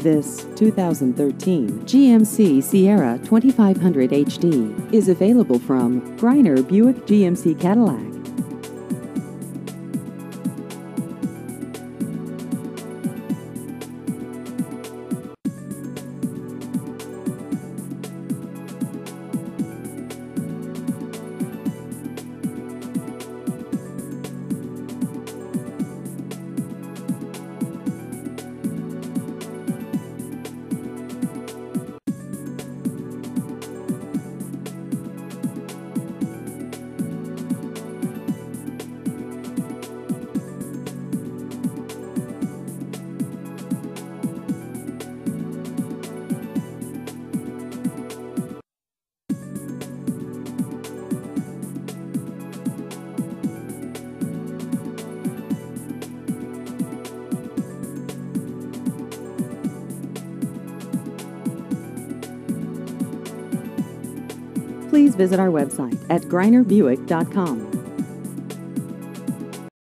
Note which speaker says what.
Speaker 1: This 2013 GMC Sierra 2500 HD is available from Griner Buick GMC Cadillac. Please visit our website at grinerbuick.com.